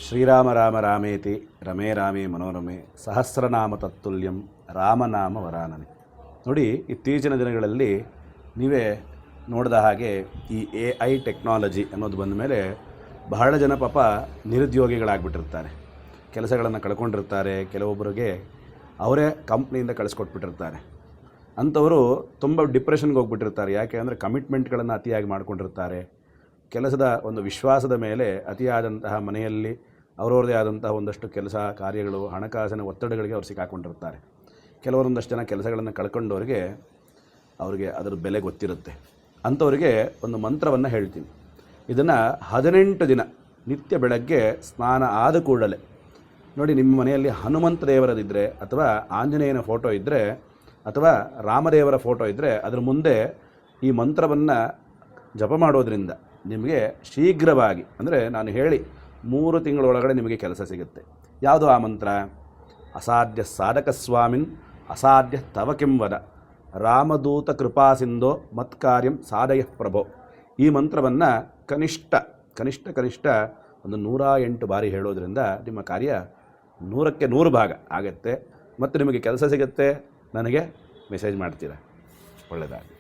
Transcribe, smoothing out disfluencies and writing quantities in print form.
ಶ್ರೀರಾಮ ರಾಮ ರಾಮೇತಿ ರಮೇ ರಾಮೇ ಮನೋರಮೆ ಸಹಸ್ರನಾಮ ತತ್ತುಲ್ಯಂ ರಾಮನಾಮ ವರಾನನೆ. ನೋಡಿ, ಇತ್ತೀಚಿನ ದಿನಗಳಲ್ಲಿ ನೀವೇ ನೋಡಿದ ಹಾಗೆ ಈ AI ಟೆಕ್ನಾಲಜಿ ಅನ್ನೋದು ಬಂದ ಮೇಲೆ ಬಹಳ ಜನ ಪಾಪ ನಿರುದ್ಯೋಗಿಗಳಾಗ್ಬಿಟ್ಟಿರ್ತಾರೆ, ಕೆಲಸಗಳನ್ನು ಕಳ್ಕೊಂಡಿರ್ತಾರೆ. ಕೆಲವೊಬ್ಬರಿಗೆ ಅವರೇ ಕಂಪ್ನಿಯಿಂದ ಕಳಿಸ್ಕೊಟ್ಬಿಟ್ಟಿರ್ತಾರೆ. ಅಂಥವರು ತುಂಬ ಡಿಪ್ರೆಷನ್ಗೆ ಹೋಗ್ಬಿಟ್ಟಿರ್ತಾರೆ. ಯಾಕೆ ಅಂದರೆ ಕಮಿಟ್ಮೆಂಟ್ಗಳನ್ನು ಅತಿಯಾಗಿ ಮಾಡ್ಕೊಂಡಿರ್ತಾರೆ. ಕೆಲಸದ ಒಂದು ವಿಶ್ವಾಸದ ಮೇಲೆ ಅತಿಯಾದಂತಹ ಮನೆಯಲ್ಲಿ ಅವರವ್ರದೇ ಆದಂತಹ ಒಂದಷ್ಟು ಕೆಲಸ ಕಾರ್ಯಗಳು, ಹಣಕಾಸಿನ ಒತ್ತಡಗಳಿಗೆ ಅವ್ರು ಸಿಕ್ಕಾಕೊಂಡಿರ್ತಾರೆ. ಕೆಲವರೊಂದಷ್ಟು ಜನ ಕೆಲಸಗಳನ್ನು ಕಳ್ಕೊಂಡವ್ರಿಗೆ ಅವ್ರಿಗೆ ಅದರ ಬೆಲೆ ಗೊತ್ತಿರುತ್ತೆ. ಅಂಥವರಿಗೆ ಒಂದು ಮಂತ್ರವನ್ನು ಹೇಳ್ತೀನಿ. ಇದನ್ನು 18 ದಿನ ನಿತ್ಯ ಬೆಳಗ್ಗೆ ಸ್ನಾನ ಆದ ಕೂಡಲೇ ನೋಡಿ, ನಿಮ್ಮ ಮನೆಯಲ್ಲಿ ಹನುಮಂತ ದೇವರದಿದ್ದರೆ ಅಥವಾ ಆಂಜನೇಯನ ಫೋಟೋ ಇದ್ದರೆ ಅಥವಾ ರಾಮದೇವರ ಫೋಟೋ ಇದ್ದರೆ ಅದರ ಮುಂದೆ ಈ ಮಂತ್ರವನ್ನು ಜಪ ಮಾಡೋದ್ರಿಂದ ನಿಮಗೆ ಶೀಘ್ರವಾಗಿ, ಅಂದರೆ ನಾನು ಹೇಳಿ 3 ತಿಂಗಳೊಳಗಡೆ ನಿಮಗೆ ಕೆಲಸ ಸಿಗುತ್ತೆ. ಯಾವುದು ಆ ಮಂತ್ರ? ಅಸಾಧ್ಯ ಸಾಧಕ ಸ್ವಾಮಿನ್ ಅಸಾಧ್ಯ ತವ ಕಿಂ ವದ ರಾಮದೂತ ಕೃಪಾಸಿಂಧೋ ಮತ್ಕಾರ್ಯಂ ಸಾಧಯ ಪ್ರಭೋ. ಈ ಮಂತ್ರವನ್ನು ಕನಿಷ್ಠ ಒಂದು 108 ಬಾರಿ ಹೇಳೋದ್ರಿಂದ ನಿಮ್ಮ ಕಾರ್ಯ 100ಕ್ಕೆ 100 ಭಾಗ ಆಗುತ್ತೆ. ಮತ್ತು ನಿಮಗೆ ಕೆಲಸ ಸಿಗುತ್ತೆ. ನನಗೆ ಮೆಸೇಜ್ ಮಾಡ್ತೀರಾ. ಒಳ್ಳೆಯದಾಗಲಿ.